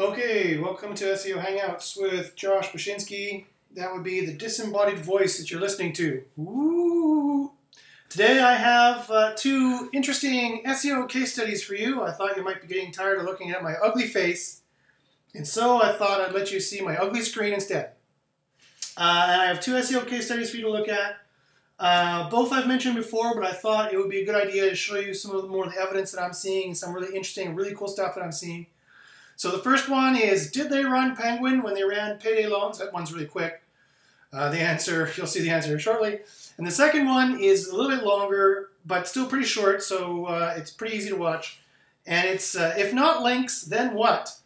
Okay, welcome to SEO Hangouts with Josh Bachynski. That would be the disembodied voice that you're listening to. Woo! Today I have two interesting SEO case studies for you. I thought you might be getting tired of looking at my ugly face, and so I thought I'd let you see my ugly screen instead. And I have two SEO case studies for you to look at. Both I've mentioned before, but I thought it would be a good idea to show you some of the more of the evidence that I'm seeing, some really interesting, really cool stuff that I'm seeing. So the first one is, did they run Penguin when they ran payday loans? That one's really quick. You'll see the answer shortly. And the second one is a little bit longer, but still pretty short, so it's pretty easy to watch. And it's, if not links, then what?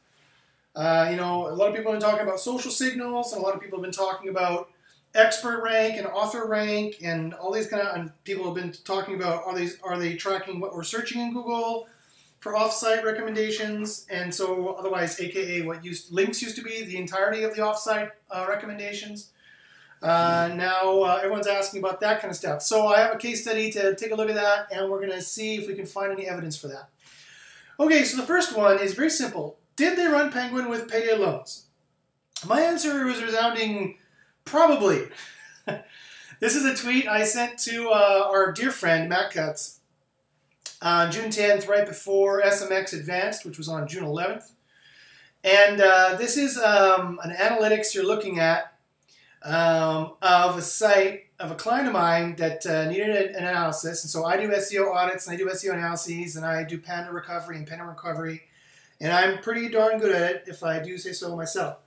A lot of people have been talking about social signals, and a lot of people have been talking about expert rank and author rank, and all these and people have been talking about, are they tracking what we're searching in Google for offsite recommendations, and so otherwise, aka what links used to be the entirety of the offsite recommendations. Now everyone's asking about that kind of stuff. So I have a case study to take a look at that, and we're going to see if we can find any evidence for that. Okay, so the first one is very simple. Did they run Penguin with payday loans? My answer was resounding probably. This is a tweet I sent to our dear friend Matt Cutts on June 10th, right before SMX Advanced, which was on June 11th. And this is an analytics you're looking at of a site of a client of mine that needed an analysis. And so I do SEO audits, and I do SEO analyses, and I do Panda recovery and Panda recovery. And I'm pretty darn good at it, if I do say so myself.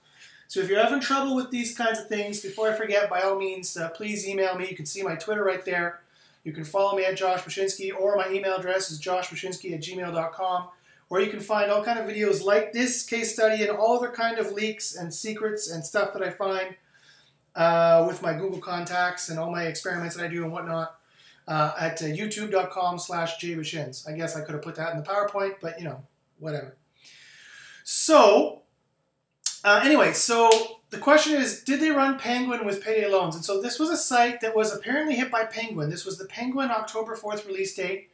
So if you're having trouble with these kinds of things, before I forget, by all means, please email me. You can see my Twitter right there. You can follow me at Josh Bachynski, or my email address is joshbachynski@gmail.com, or you can find all kind of videos like this case study and all other kind of leaks and secrets and stuff that I find with my Google contacts and all my experiments that I do and whatnot at youtube.com/jbachins. I guess I could have put that in the PowerPoint, but whatever. So anyway, so the question is, did they run Penguin with payday loans? And so this was a site that was apparently hit by Penguin. This was the Penguin October 4th release date.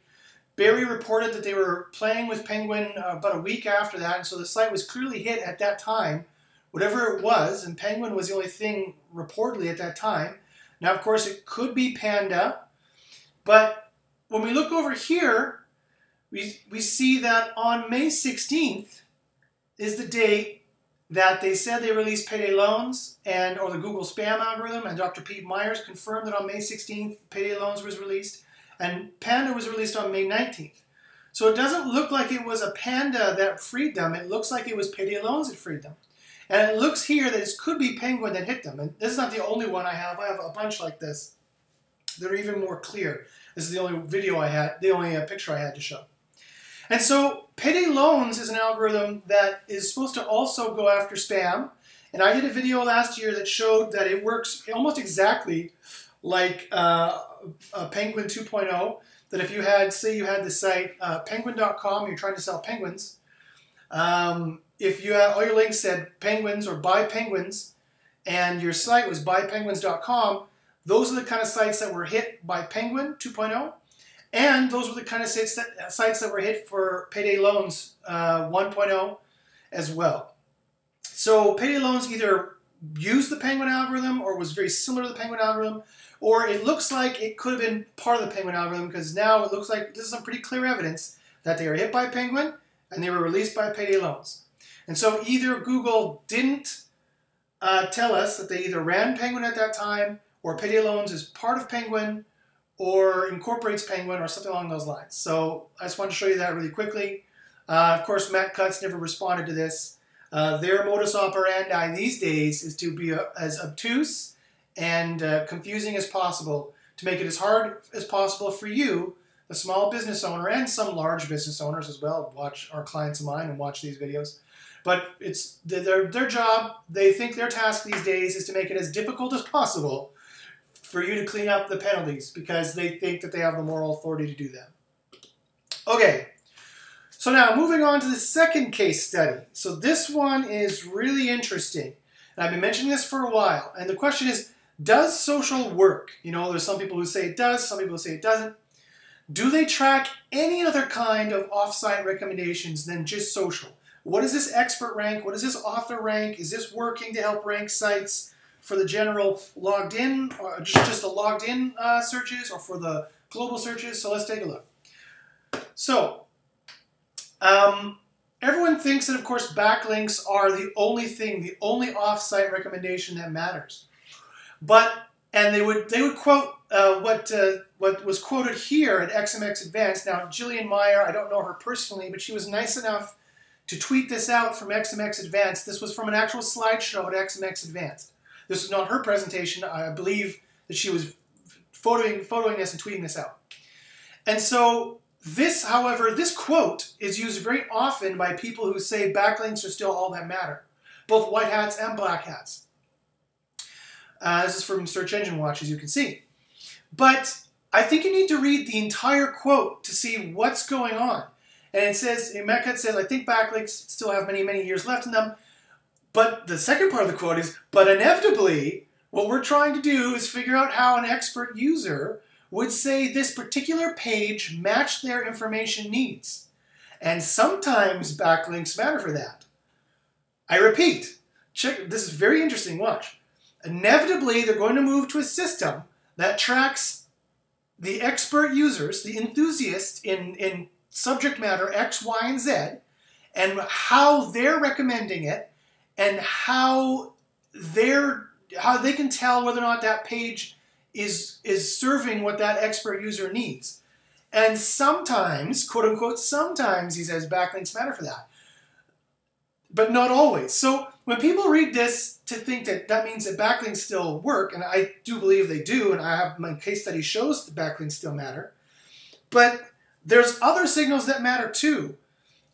Barry reported that they were playing with Penguin about a week after that, and so the site was clearly hit at that time, whatever it was, and Penguin was the only thing reportedly at that time. Now, of course, it could be Panda, but when we look over here, we see that on May 16th is the date that they said they released payday loans, or the Google spam algorithm, and Dr. Pete Myers confirmed that on May 16th, payday loans was released, and Panda was released on May 19th. So it doesn't look like it was a Panda that freed them. It looks like it was payday loans that freed them. And it looks here that it could be Penguin that hit them. And this is not the only one I have. I have a bunch like this that are even more clear. This is the only video I had, the only picture I had to show. And so payday loans is an algorithm that is supposed to also go after spam. And I did a video last year that showed that it works almost exactly like Penguin 2.0. That if you had, say you had the site penguin.com, you're trying to sell penguins. If you had all your links said penguins or buy penguins, and your site was buypenguins.com, those are the kind of sites that were hit by Penguin 2.0. And those were the kind of sites that were hit for payday loans 1.0 as well. So payday loans either used the Penguin algorithm or was very similar to the Penguin algorithm, or it looks like it could have been part of the Penguin algorithm, because now it looks like this is some pretty clear evidence that they were hit by Penguin and they were released by payday loans. And so either Google didn't tell us that they either ran Penguin at that time, or payday loans is part of Penguin, or incorporates Penguin, or something along those lines. So I just wanted to show you that really quickly. Of course, Matt Cutts never responded to this. Their modus operandi these days is to be as obtuse and confusing as possible, to make it as hard as possible for you, the small business owner, and some large business owners as well, watch our clients of mine and watch these videos. But it's their job. They think their task these days is to make it as difficult as possible for you to clean up the penalties, because they think that they have the moral authority to do that. Okay, so now moving on to the second case study. So this one is really interesting. And I've been mentioning this for a while. And the question is, does social work? There's some people who say it does, some people who say it doesn't. Do they track any other kind of offsite recommendations than just social? what is this expert rank? What is this author rank? Is this working to help rank sites for the general logged in, or just the logged in searches, or for the global searches? So let's take a look. So everyone thinks that, of course, backlinks are the only thing, the only offsite recommendation that matters. And they would quote what was quoted here at XMX Advanced. Now, Jillian Meyer, I don't know her personally, but she was nice enough to tweet this out from XMX Advanced. This was from an actual slideshow at XMX Advanced. This was not her presentation. I believe that she was photoing this and tweeting this out. And so this, however, this quote is used very often by people who say backlinks are still all that matter, both white hats and black hats. This is from Search Engine Watch, as you can see. But I think you need to read the entire quote to see what's going on. And it says, Matt Cutts says, I think backlinks still have many, many years left in them. But the second part of the quote is, but inevitably, what we're trying to do is figure out how an expert user would say this particular page matched their information needs. And sometimes backlinks matter for that. I repeat, check, this is very interesting, watch. Inevitably, they're going to move to a system that tracks the expert users, the enthusiasts in subject matter X, Y, and Z, and how they're recommending it, and how they can tell whether or not that page is serving what that expert user needs. And sometimes, quote unquote, sometimes, he says, backlinks matter for that. But not always. So when people read this to think that that means that backlinks still work, and I do believe they do, and I have my case study shows that backlinks still matter, but there's other signals that matter too.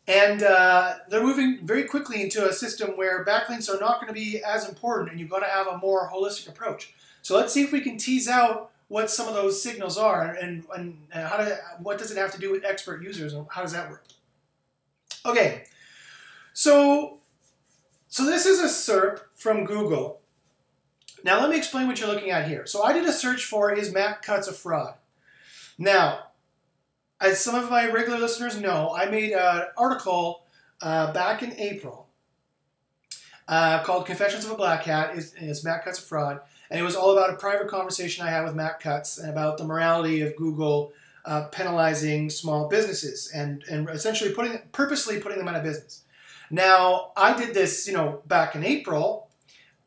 And they're moving very quickly into a system where backlinks are not going to be as important, and you've got to have a more holistic approach. So let's see if we can tease out what some of those signals are, and what does it have to do with expert users, and how does that work? Okay, so this is a SERP from Google. Now let me explain what you're looking at here. So I did a search for, is Matt Cutts a fraud? Now, as some of my regular listeners know, I made an article back in April called Confessions of a Black Hat, is Matt Cutts a fraud? And it was all about a private conversation I had with Matt Cutts and about the morality of Google penalizing small businesses and essentially purposely putting them out of business. Now, I did this, back in April,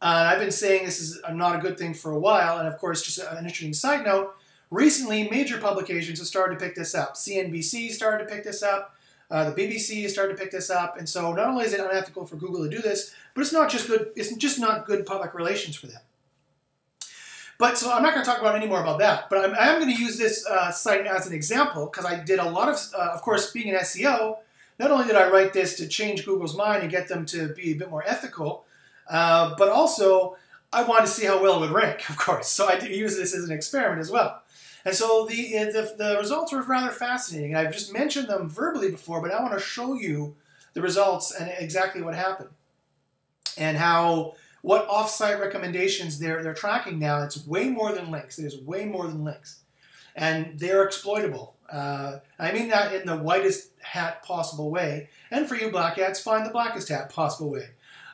and I've been saying this is not a good thing for a while. And of course, just an interesting side note, recently major publications have started to pick this up. CNBC started to pick this up. The BBC has started to pick this up. And so not only is it unethical for Google to do this, but it's not just good. It's just not good public relations for them. But so I'm not going to talk about any more about that. But I am going to use this site as an example because I did a lot of course, being an SEO. Not only did I write this to change Google's mind and get them to be a bit more ethical, but also I wanted to see how well it would rank, of course. So I used this as an experiment as well. And so the results were rather fascinating. I've just mentioned them verbally before, but I want to show you the results and exactly what happened. And what offsite recommendations they're tracking now. It's way more than links. It is way more than links. And they're exploitable. I mean that in the whitest hat possible way. And for you black hats, find the blackest hat possible way.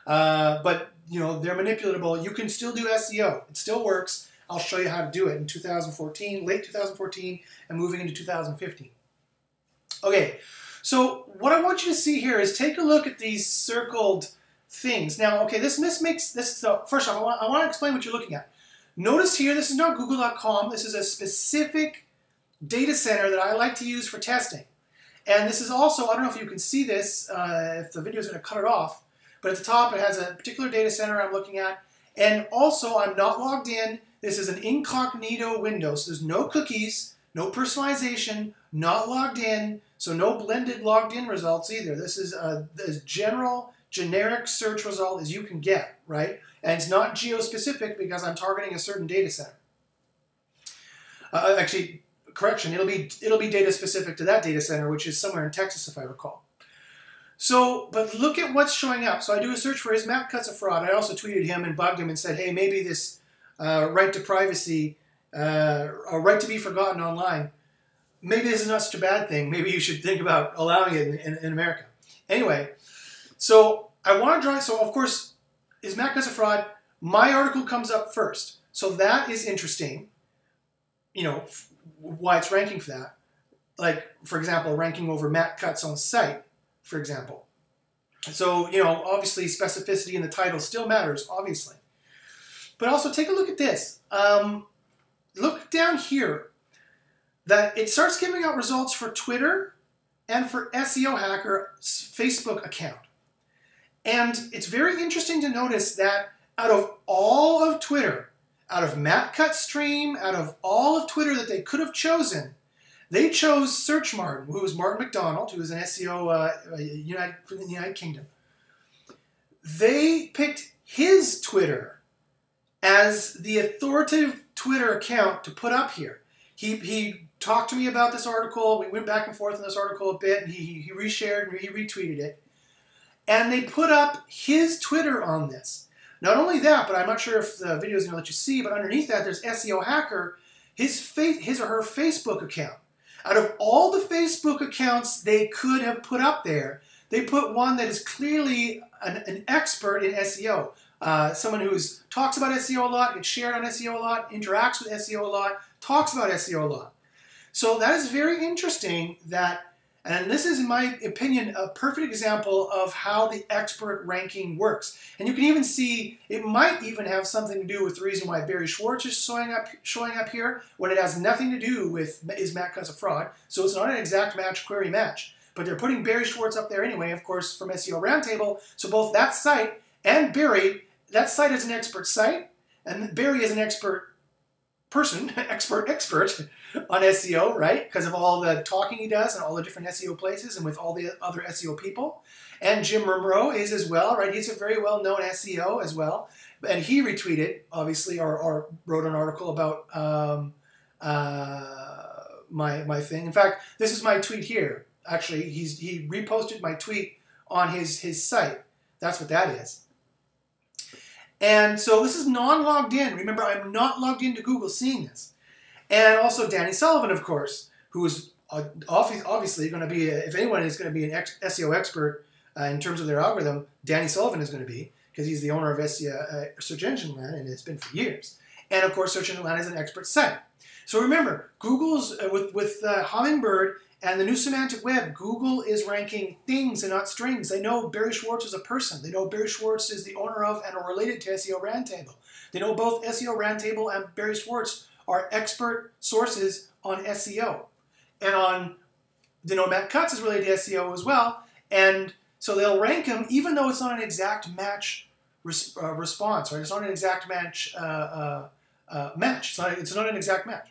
But, they're manipulatable. You can still do SEO. It still works. I'll show you how to do it in 2014, late 2014, and moving into 2015. Okay, so what I want you to see here is take a look at these circled things. Now, okay, this makes this. So first off, I want to explain what you're looking at. Notice here, this is not Google.com. This is a specific data center that I like to use for testing. And this is also, I don't know if you can see this, if the video is going to cut it off, but at the top it has a particular data center I'm looking at. And also, I'm not logged in. This is an incognito window, so there's no cookies, no personalization, not logged in, so no blended logged in results either. This is as generic search result as you can get, right? And it's not geo-specific because I'm targeting a certain data center. Actually, correction, it'll be data specific to that data center, which is somewhere in Texas, if I recall. So, but look at what's showing up. So I do a search for, is Matt Cutts a fraud? I also tweeted him and bugged him and said, hey, maybe this right to privacy, or right to be forgotten online, maybe this is not such a bad thing. Maybe you should think about allowing it in America. Anyway, So I want to draw, so of course, is Matt Cutts a fraud? My article comes up first. So that is interesting, you know, why it's ranking for that. Like, for example, ranking over Matt Cutts' own site, for example. So, you know, obviously specificity in the title still matters, obviously. But also take a look at this. Look down here that it starts giving out results for Twitter and for SEO Hacker's Facebook account. And it's very interesting to notice that out of all of Twitter, out of Matt Cutts' stream, out of all of Twitter that they could have chosen, they chose Search Martin, who was Martin McDonald, who is an SEO from the United Kingdom. They picked his Twitter as the authoritative Twitter account to put up here. He talked to me about this article. We went back and forth on this article a bit, and he reshared and he retweeted it. And they put up his Twitter on this. Not only that, but I'm not sure if the video is going to let you see, but underneath that there's SEO Hacker, his or her Facebook account. Out of all the Facebook accounts they could have put up there, they put one that is clearly an expert in SEO. Someone who talks about SEO a lot, gets shared on SEO a lot, interacts with SEO a lot, talks about SEO a lot. So that is very interesting that, and this is, in my opinion, a perfect example of how the expert ranking works. And you can even see it might even have something to do with the reason why Barry Schwartz is showing up here, when it has nothing to do with is Matt Cutts a fraud. So it's not an exact match, query match. But they're putting Barry Schwartz up there anyway, of course, from SEO Roundtable. So both that site and Barry, that site is an expert site, and Barry is an expert person, expert on SEO, right? Because of all the talking he does and all the different SEO places and with all the other SEO people. And Jim Monroe is as well, right? He's a very well-known SEO as well. And he retweeted, obviously, or wrote an article about my thing. In fact, this is my tweet here. Actually, he reposted my tweet on his site. That's what that is. And so this is non-logged in. Remember, I'm not logged into Google seeing this. And also Danny Sullivan, of course, who is obviously going to be, if anyone is going to be an SEO expert in terms of their algorithm, Danny Sullivan is going to be, because he's the owner of SEO, Search Engine Land, and it's been for years. And of course, Search Engine Land is an expert site. So remember, Google's, with Hummingbird and the new semantic web, Google is ranking things and not strings. They know Barry Schwartz is a person. They know Barry Schwartz is the owner of and are related to SEO Roundtable. They know both SEO Roundtable and Barry Schwartz are expert sources on SEO. And they know Matt Cutts is related to SEO as well. And so they'll rank him even though it's not an exact match response, right? It's not an exact match match. It's not an exact match.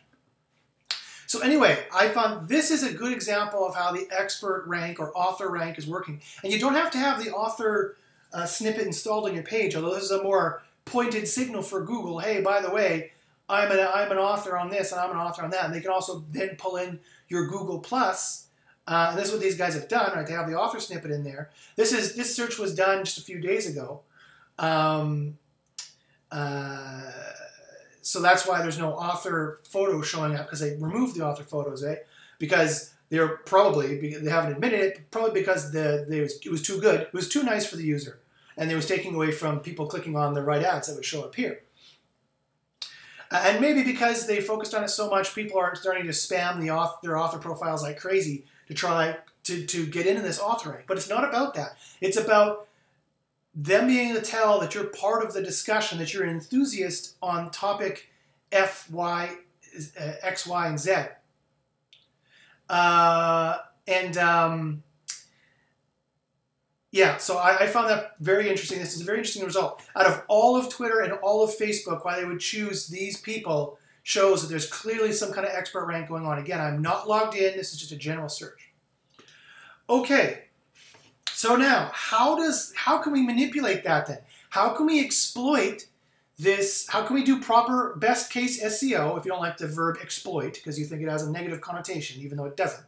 So anyway, I found this is a good example of how the expert rank or author rank is working. And you don't have to have the author snippet installed on your page, although this is a more pointed signal for Google. Hey, by the way, I'm an author on this and I'm an author on that. And they can also then pull in your Google Plus. And this is what these guys have done, right? They have the author snippet in there. This search was done just a few days ago. So that's why there's no author photo showing up, because they removed the author photos, eh? Because they haven't admitted it, probably because it was too good. It was too nice for the user. And it was taking away from people clicking on the right ads that would show up here. And maybe because they focused on it so much, people are starting to spam their author profiles like crazy to try to get into this author rank. But it's not about that. It's about them being able to tell that you're part of the discussion, that you're an enthusiast on topic X, Y, and Z. Yeah, so I found that very interesting. This is a very interesting result. Out of all of Twitter and all of Facebook, why they would choose these people shows that there's clearly some kind of expert rank going on. Again, I'm not logged in. This is just a general search. Okay. So now, how can we manipulate that then? How can we exploit this? How can we do proper best case SEO, if you don't like the verb exploit, because you think it has a negative connotation, even though it doesn't?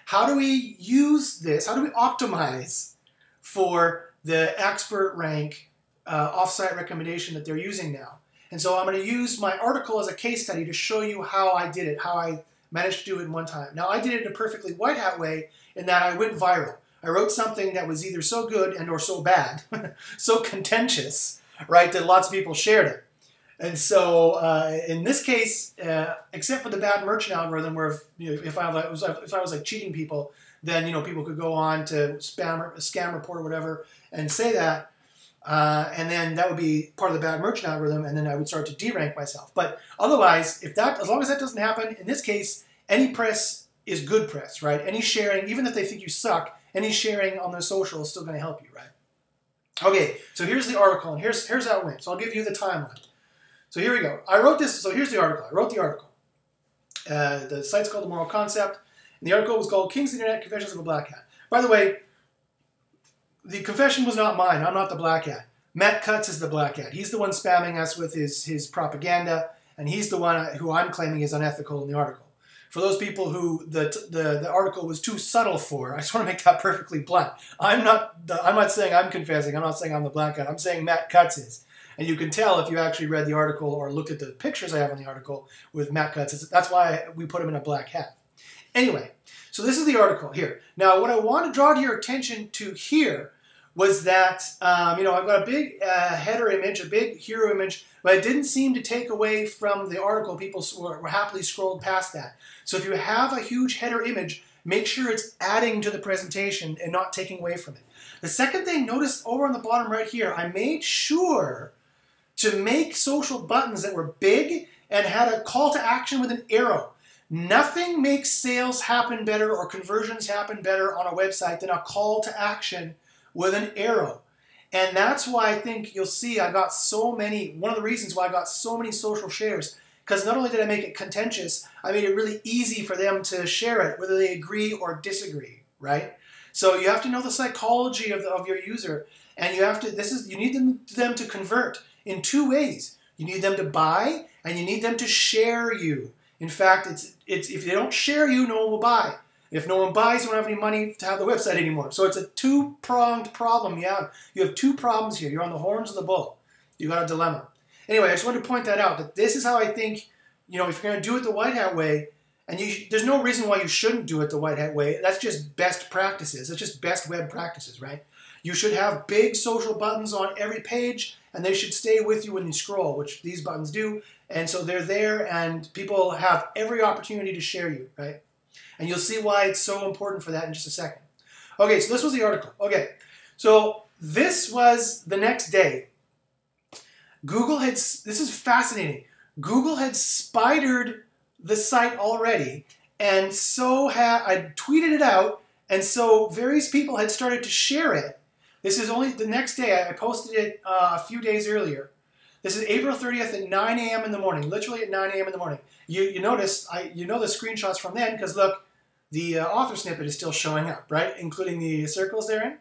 How do we use this? How do we optimize for the expert rank offsite recommendation that they're using now? And so I'm going to use my article as a case study to show you how I did it, how I managed to do it in one time. Now, I did it in a perfectly white hat way in that I went viral. I wrote something that was either so good and or so bad, so contentious, right, that lots of people shared it. And so in this case, except for the bad merchant algorithm, where if I was like cheating people, then people could go on to scam report or whatever and say that, and then that would be part of the bad merchant algorithm, and then I would start to derank myself. But otherwise, as long as that doesn't happen, in this case, any press is good press, right? Any sharing, even if they think you suck, any sharing on their social is still going to help you, right? Okay, so here's the article, and here's how it went. So I'll give you the timeline. So here we go. I wrote this. So here's the article. I wrote the article. The site's called The Moral Concept, and the article was called King's Internet Confessions of a Black Hat. By the way, the confession was not mine. I'm not the black hat. Matt Cutts is the black hat. He's the one spamming us with his propaganda, and he's the one who I'm claiming is unethical in the article. For those people who the article was too subtle for, I just want to make that perfectly blunt. I'm not saying I'm confessing. I'm not saying I'm the black hat. I'm saying Matt Cutts is. And you can tell if you actually read the article or looked at the pictures I have on the article with Matt Cutts. That's why we put him in a black hat. Anyway, so this is the article here. Now, what I want to draw to your attention to here was that, I've got a big header image, a big hero image, but it didn't seem to take away from the article. People were happily scrolled past that. So if you have a huge header image, make sure it's adding to the presentation and not taking away from it. The second thing, notice over on the bottom right here, I made sure to make social buttons that were big and had a call to action with an arrow. Nothing makes sales happen better or conversions happen better on a website than a call to action with an arrow. And that's why I think you'll see I got so many, one of the reasons why I got so many social shares, because not only did I make it contentious, I made it really easy for them to share it, whether they agree or disagree, right? So you have to know the psychology of your user, and you need them to convert in two ways. You need them to buy, and you need them to share you. In fact, if they don't share you, no one will buy. If no one buys, you don't have any money to have the website anymore. So it's a two-pronged problem. You have two problems here. You're on the horns of the bull. You got a dilemma. Anyway, I just wanted to point that out, that this is how I think, if you're going to do it the white hat way, and there's no reason why you shouldn't do it the white hat way. That's just best practices. That's just best web practices, right? You should have big social buttons on every page, and they should stay with you when you scroll, which these buttons do. And so they're there, and people have every opportunity to share you, right? And you'll see why it's so important for that in just a second. Okay, so this was the article. Okay, so this was the next day. This is fascinating. Google had spidered the site already, and so I tweeted it out, and so various people had started to share it. This is only the next day. I posted it a few days earlier. This is April 30th at 9 a.m. in the morning, literally at 9 a.m. in the morning. You notice, you know the screenshots from then, because look, the author snippet is still showing up, right? Including the circles they're in.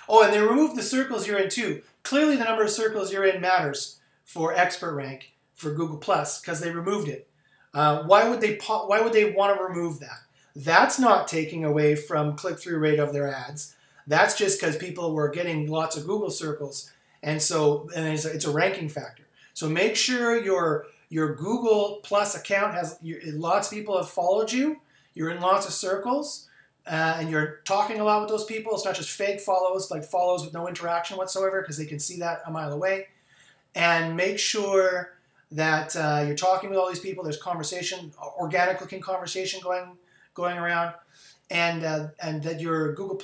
Oh, and they removed the circles you're in too. Clearly the number of circles you're in matters for expert rank for Google+, because they removed it. Why would they want to remove that? That's not taking away from click-through rate of their ads. That's just because people were getting lots of Google circles, and it's a ranking factor. So make sure your Google+ account has lots of people have followed you. You're in lots of circles, and you're talking a lot with those people. It's not just fake follows, like follows with no interaction whatsoever, because they can see that a mile away. And make sure that you're talking with all these people. There's conversation, organic-looking conversation going around, and that your Google+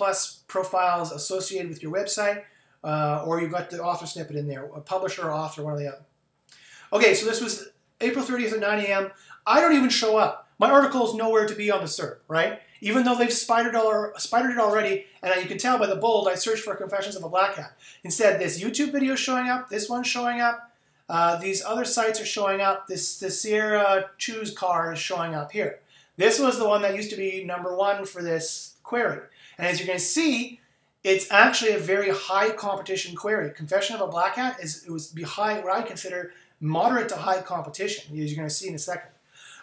profile is associated with your website, or you've got the author snippet in there, a publisher or author, one or the other. Okay, so this was April 30th at 9 a.m. I don't even show up. My article is nowhere to be on the SERP, right? Even though they've spidered it already, and you can tell by the bold, I searched for Confessions of a Black Hat. Instead, this YouTube video is showing up, this one's showing up, these other sites are showing up, the Sierra Choose car is showing up here. This was the one that used to be #1 for this query. And as you're going to see, it's actually a very high competition query. Confession of a Black Hat was behind what I consider moderate to high competition, as you're going to see in a second.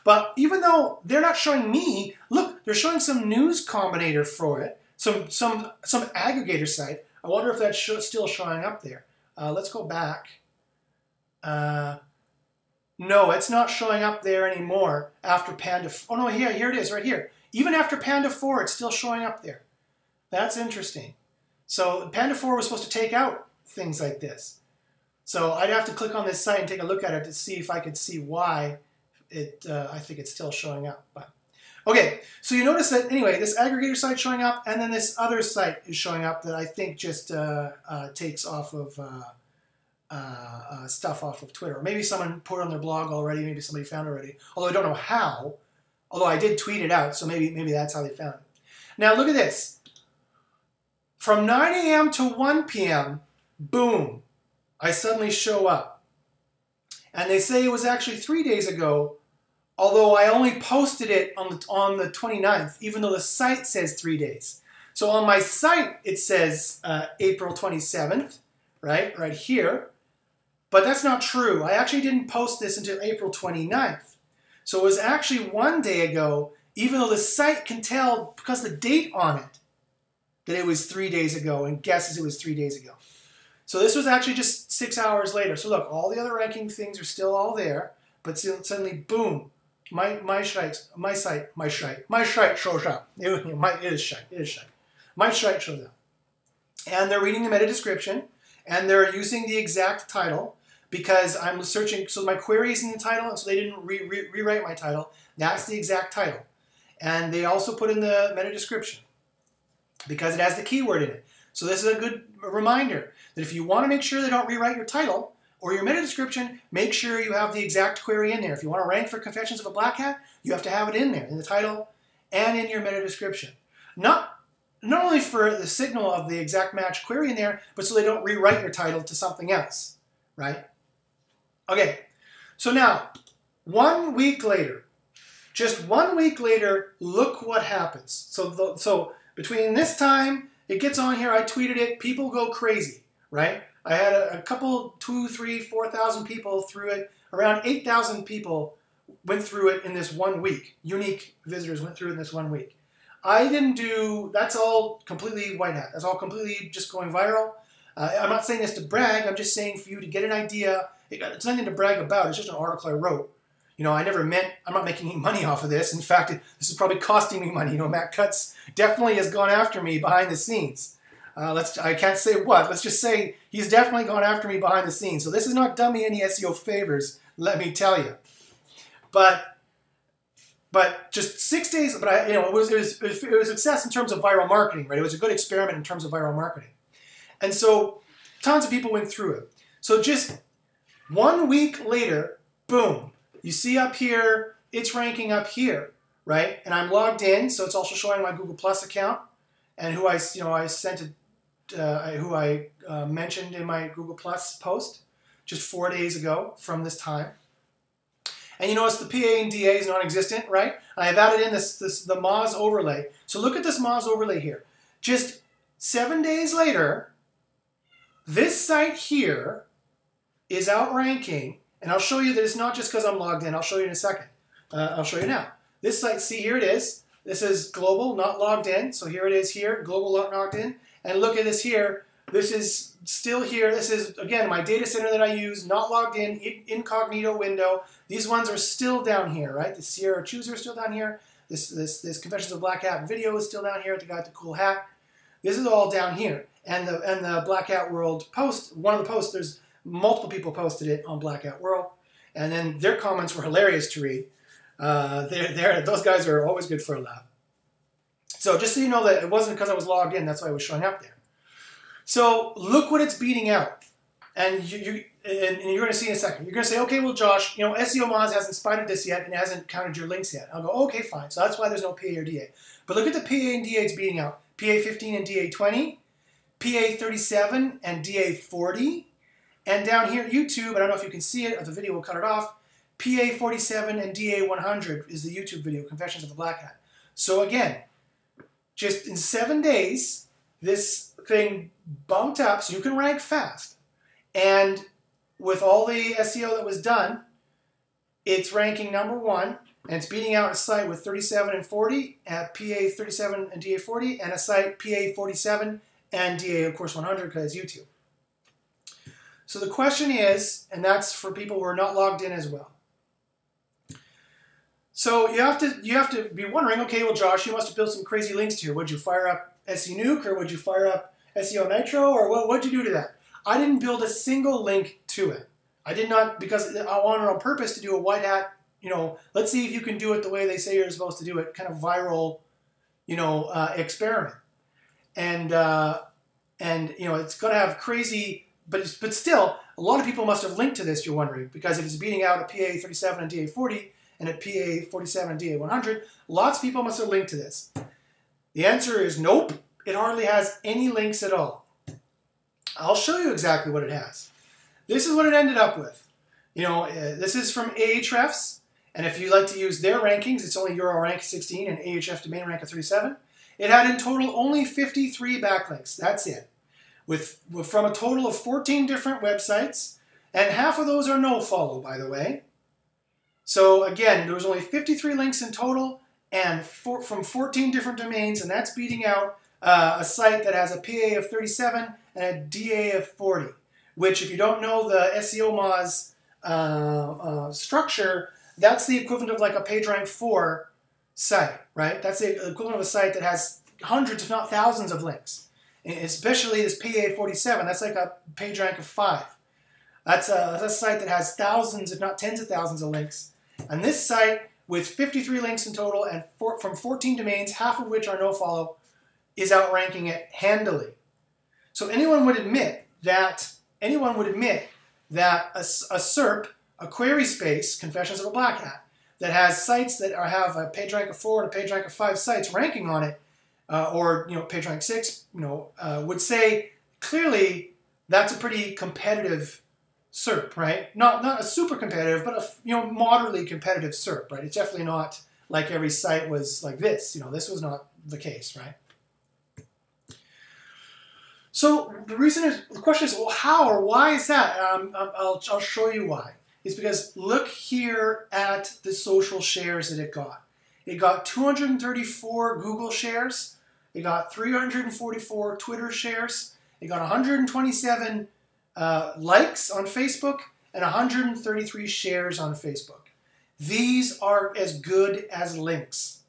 But even though they're not showing me, look, they're showing some news combinator for it, some aggregator site. I wonder if that's still showing up there. Let's go back. No, it's not showing up there anymore after Panda. Oh no, here it is, right here. Even after Panda 4, it's still showing up there. That's interesting. So Panda 4 was supposed to take out things like this. So I'd have to click on this site and take a look at it to see if I could see why I think it's still showing up. But okay, so you notice that anyway, this aggregator site showing up, and then this other site is showing up that I think just takes off of stuff off of Twitter. Or maybe someone put it on their blog already, maybe somebody found it already, although I don't know how, although I did tweet it out, so maybe that's how they found it. Now look at this. From 9 a.m. to 1 p.m., boom, I suddenly show up. And they say it was actually 3 days ago, although I only posted it on the 29th, even though the site says 3 days. So on my site, it says April 27th, right here. But that's not true. I actually didn't post this until April 29th. So it was actually 1 day ago, even though the site can tell, because the date on it, that it was 3 days ago and guesses it was 3 days ago. So this was actually just 6 hours later. So look, all the other ranking things are still all there, but suddenly, boom, my site shows up. It is shite. My site shows up. And they're reading the meta description, and they're using the exact title because I'm searching, so my query is in the title, and so they didn't rewrite my title. That's the exact title. And they also put in the meta description because it has the keyword in it. So this is a good reminder that if you want to make sure they don't rewrite your title or your meta description, make sure you have the exact query in there. If you want to rank for Confessions of a Black Hat, you have to have it in there, in the title and in your meta description. Not only for the signal of the exact match query in there, but so they don't rewrite your title to something else, right? Okay, so now, 1 week later, just 1 week later, look what happens. So between this time, it gets on here, I tweeted it, people go crazy, right? I had a couple, 2, 3, 4,000 people through it. Around 8,000 people went through it in this 1 week. Unique visitors went through it in this 1 week. I didn't do, that's all completely white hat. That's all completely just going viral. I'm not saying this to brag, I'm just saying for you to get an idea. It's nothing to brag about, it's just an article I wrote. You know, I'm not making any money off of this. In fact, this is probably costing me money. You know, Matt Cutts definitely has gone after me behind the scenes. I can't say what. Let's just say he's definitely gone after me behind the scenes. So this has not done me any SEO favors, let me tell you. But just 6 days. But it was a success in terms of viral marketing, right? It was a good experiment in terms of viral marketing, and so tons of people went through it. So just 1 week later, boom. You see up here, it's ranking up here, right? And I'm logged in, so it's also showing my Google Plus account and who I mentioned in my Google Plus post just 4 days ago from this time. And you notice the PA and DA is non-existent, right? And I've added in the Moz overlay. So look at this Moz overlay here. Just 7 days later, this site here is outranking. And I'll show you that it's not just because I'm logged in. I'll show you in a second. I'll show you now. This site, see, here it is. This is global, not logged in. So here it is here, global, not logged in. And look at this here. This is still here. This is, again, my data center that I use, not logged in, incognito window. These ones are still down here, right? The Sierra Chooser is still down here. This Confessions of Black Hat video is still down here. The guy with the cool hat. This is all down here. And the Black Hat World post, one of the posts, there's multiple people posted it on Black Hat World, and then their comments were hilarious to read. Those guys are always good for a laugh. So just so you know that it wasn't because I was logged in, that's why I was showing up there. So look what it's beating out. And you're going to see in a second. You're going to say, okay, well, Josh, you know, SEO Moz hasn't spotted this yet and hasn't counted your links yet. I'll go, okay, fine. So that's why there's no PA or DA. But look at the PA and DA it's beating out. PA 15 and DA 20, PA 37 and DA 40, and down here, YouTube, I don't know if you can see it, or the video will cut it off, PA 47 and DA 100 is the YouTube video, Confessions of a Black Hat. So again, just in 7 days, this thing bumped up so you can rank fast. And with all the SEO that was done, it's ranking #1, and it's beating out a site with 37 and 40 at PA 37 and DA 40, and a site PA 47 and DA, of course, 100 because it's YouTube. So the question is, and that's for people who are not logged in as well. So you have to be wondering, okay, well, Josh, you must have built some crazy links here. Would you fire up SEO Nuke, or would you fire up SEO Nitro, or what'd you do to that? I didn't build a single link to it. I did not, because I wanted on purpose to do a white hat, let's see if you can do it the way they say you're supposed to do it, kind of viral, experiment. And it's going to have crazy, but still, a lot of people must have linked to this, you're wondering, because if it's beating out a PA 37 and DA 40 and a PA 47 and DA 100, lots of people must have linked to this. The answer is nope. It hardly has any links at all. I'll show you exactly what it has. This is what it ended up with. This is from Ahrefs, and if you like to use their rankings, it's only URL rank 16 and Ahrefs domain rank of 37. It had in total only 53 backlinks. That's it. From a total of 14 different websites, and half of those are no-follow, by the way. So again, there was only 53 links in total, and from 14 different domains, and that's beating out a site that has a PA of 37 and a DA of 40, which, if you don't know the SEO Moz structure, that's the equivalent of like a PageRank 4 site, right? That's the equivalent of a site that has hundreds, if not thousands, of links. And especially this PA 47, that's like a PageRank of 5. That's a site that has thousands, if not tens of thousands of links. And this site, with 53 links in total and from 14 domains, half of which are no-follow, is outranking it handily. So anyone would admit that a SERP, a query space, Confessions of a Black Hat, that has sites that have a PageRank of 4 and a PageRank of 5 sites ranking on it, or PageRank 6, would say clearly that's a pretty competitive SERP, right? Not a super competitive, but a moderately competitive SERP, right? It's definitely not like every site was like this. This was not the case, right? So the question is, well, how or why is that? I'll show you why. It's because look here at the social shares that it got. It got 234 Google shares. It got 344 Twitter shares. It got 127 likes on Facebook and 133 shares on Facebook. These are as good as links.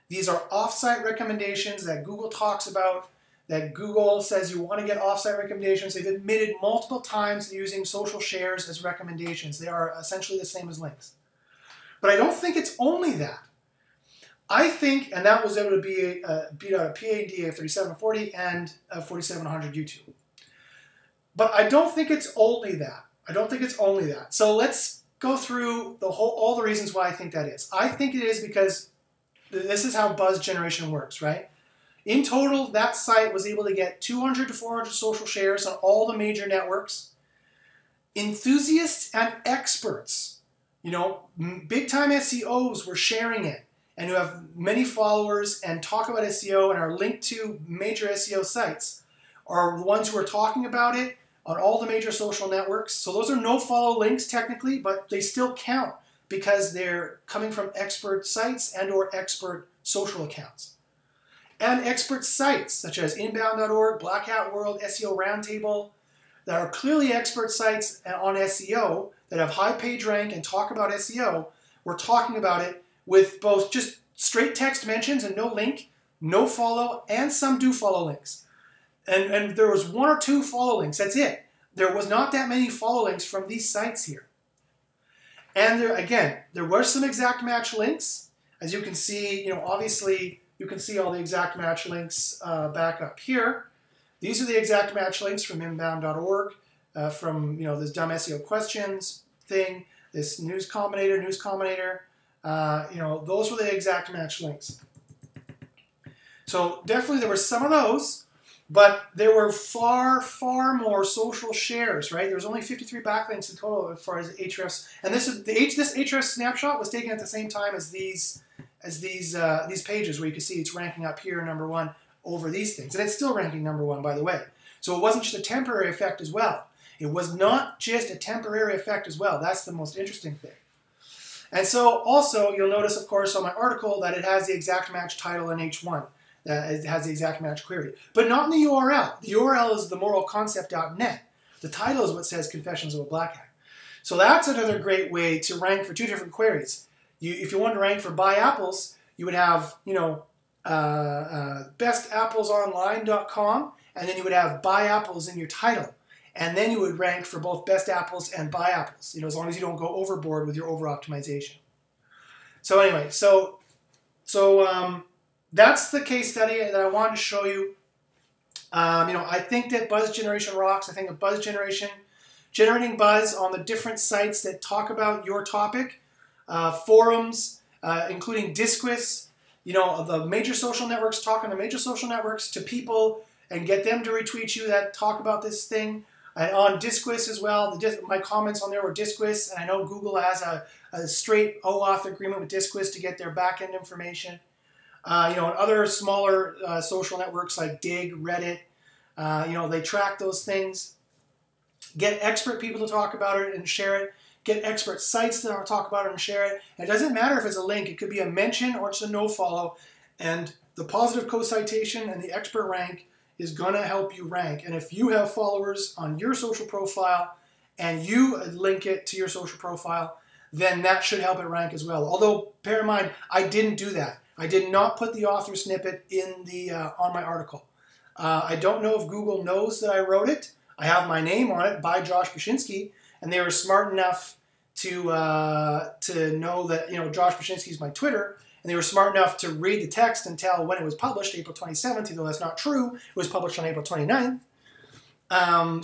These are offsite recommendations that Google talks about, that Google says you want to get offsite recommendations. They've admitted multiple times using social shares as recommendations. They are essentially the same as links. But I don't think it's only that. I think, and that was able to beat out a PAD of 3740 and a 4700 YouTube. But I don't think it's only that. I don't think it's only that. So let's go through all the reasons why I think that is. I think it is because this is how buzz generation works, right? In total, that site was able to get 200 to 400 social shares on all the major networks. Enthusiasts and experts, big-time SEOs were sharing it, and who have many followers and talk about SEO and are linked to major SEO sites, are the ones who are talking about it on all the major social networks. So those are no-follow links technically, but they still count because they're coming from expert sites and or expert social accounts. And expert sites such as inbound.org, Black Hat World, SEO Roundtable, that are clearly expert sites on SEO that have high page rank and talk about SEO. We're talking about it with both just straight text mentions and no link, no follow, and some do follow links. And there was 1 or 2 follow links. That's it. There was not that many follow links from these sites here. And there were some exact match links. As you can see, obviously, you can see all the exact match links back up here. These are the exact match links from inbound.org, from this dumb SEO questions thing, this news combinator. Those were the exact match links. So definitely there were some of those, but there were far, far more social shares, right? There was only 53 backlinks in total as far as Ahrefs. And this Ahrefs snapshot was taken at the same time as these pages, where you can see it's ranking up here number 1 over these things. And it's still ranking number 1, by the way. So it wasn't just a temporary effect as well. It was not just a temporary effect as well. That's the most interesting thing. And so also, you'll notice, of course, on my article that it has the exact match title in H1. It has the exact match query. But not in the URL. The URL is themoralconcept.net. The title is what says Confessions of a Black Hat. So that's another great way to rank for 2 different queries. If you want to rank for buy apples, you would have, bestapples.online.com, and then you would have buy apples in your title. And then you would rank for both best apples and buy apples, as long as you don't go overboard with your over-optimization. So anyway, so that's the case study that I wanted to show you. I think that buzz generation rocks. I think of buzz generation, generating buzz on the different sites that talk about your topic, forums, including Disquis, the major social networks, talk on the major social networks to people and get them to retweet you that talk about this thing. And on Disquis as well, my comments on there were Disquis, and I know Google has a straight OAuth agreement with Disquis to get their back-end information. And other smaller social networks like Dig, Reddit, they track those things. Get expert people to talk about it and share it. Get expert sites to talk about it and share it. And it doesn't matter if it's a link. It could be a mention or it's a no-follow. And the positive co-citation and the expert rank is going to help you rank. And if you have followers on your social profile and you link it to your social profile, then that should help it rank as well. Although, bear in mind, I didn't do that. I did not put the author snippet in the on my article. I don't know if Google knows that I wrote it. I have my name on it by Josh Bachynski, and they were smart enough to know that Josh Bachynski is my Twitter, and they were smart enough to read the text and tell when it was published, April 27th, though that's not true. It was published on April 29th.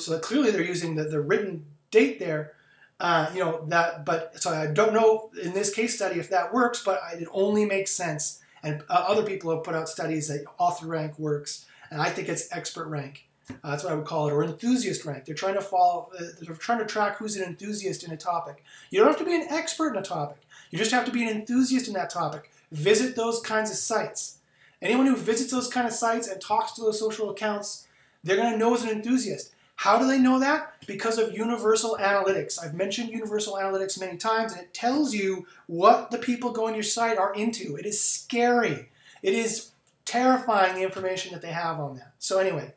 So that clearly they're using the written date there. So I don't know in this case study if that works, but it only makes sense. And other people have put out studies that author rank works, and I think it's expert rank. That's what I would call it, or enthusiast rank. They're trying to track who's an enthusiast in a topic. You don't have to be an expert in a topic. You just have to be an enthusiast in that topic. Visit those kinds of sites. Anyone who visits those kind of sites and talks to those social accounts, they're going to know as an enthusiast. How do they know that? Because of universal analytics. I've mentioned universal analytics many times, and it tells you what the people going to your site are into. It is scary. It is terrifying, the information that they have on that. So anyway,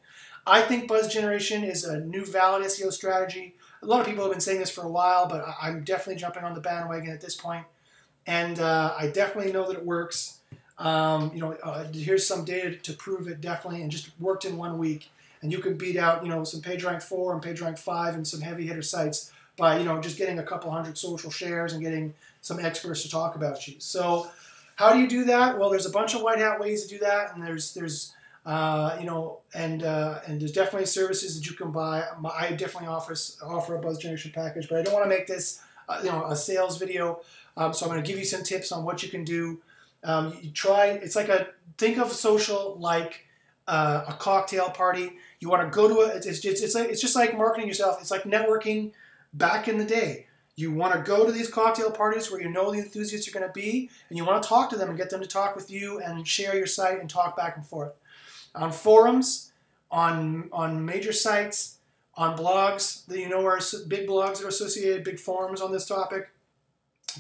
I think buzz generation is a new valid SEO strategy. A lot of people have been saying this for a while, but I'm definitely jumping on the bandwagon at this point. And I definitely know that it works. Here's some data to prove it definitely, and just worked in 1 week. And you can beat out, some PageRank 4 and PageRank 5 and some heavy hitter sites by, just getting a couple hundred social shares and getting some experts to talk about you. So how do you do that? Well, there's a bunch of white hat ways to do that, and there's definitely services that you can buy. I definitely offer a buzz generation package, but I don't want to make this, a sales video. So I'm going to give you some tips on what you can do. It's like think of social like a cocktail party. You want to go to it's just like marketing yourself. It's like networking back in the day. You want to go to these cocktail parties where you know the enthusiasts are going to be, and you want to talk to them and get them to talk with you and share your site and talk back and forth. On forums, on major sites, on blogs that are big blogs that are associated, big forums on this topic.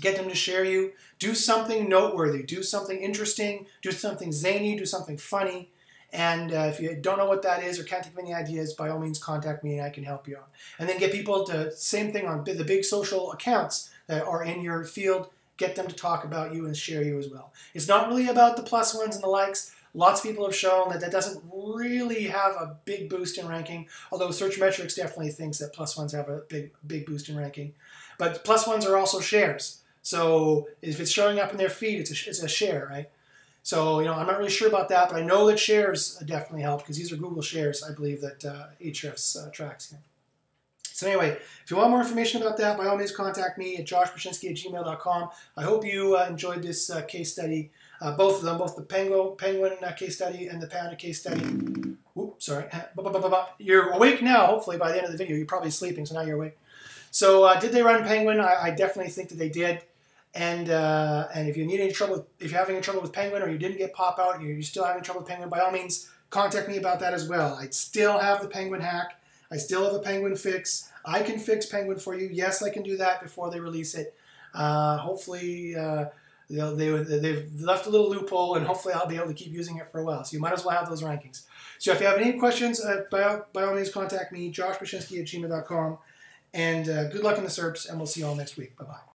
Get them to share you. Do something noteworthy. Do something interesting. Do something zany. Do something funny. And if you don't know what that is or can't think of any ideas, by all means contact me and I can help you out. And then get people to, same thing on the big social accounts that are in your field, get them to talk about you and share you as well. It's not really about the plus ones and the likes. Lots of people have shown that doesn't really have a big boost in ranking, although Searchmetrics definitely thinks that plus ones have a big boost in ranking. But plus ones are also shares. So if it's showing up in their feed, it's a share, right? So, I'm not really sure about that, but I know that shares definitely help because these are Google shares, I believe, that Ahrefs tracks here. So anyway, if you want more information about that, by all means contact me at joshbachynski@gmail.com. I hope you enjoyed this case study, both of them, both the penguin case study and the panda case study. Oops, sorry. You're awake now, hopefully, by the end of the video. You're probably sleeping, so now you're awake. So did they run Penguin? I definitely think that they did. And if you need any trouble, if you're having any trouble with Penguin or you didn't get pop out, you're still having trouble with Penguin, by all means, contact me about that as well. I still have the Penguin hack. I still have a Penguin fix. I can fix Penguin for you. Yes, I can do that before they release it. Hopefully, they've left a little loophole, and hopefully I'll be able to keep using it for a while. So you might as well have those rankings. So if you have any questions, by all means, contact me, joshbachynski@gmail.com. And good luck in the SERPs, and we'll see you all next week. Bye-bye.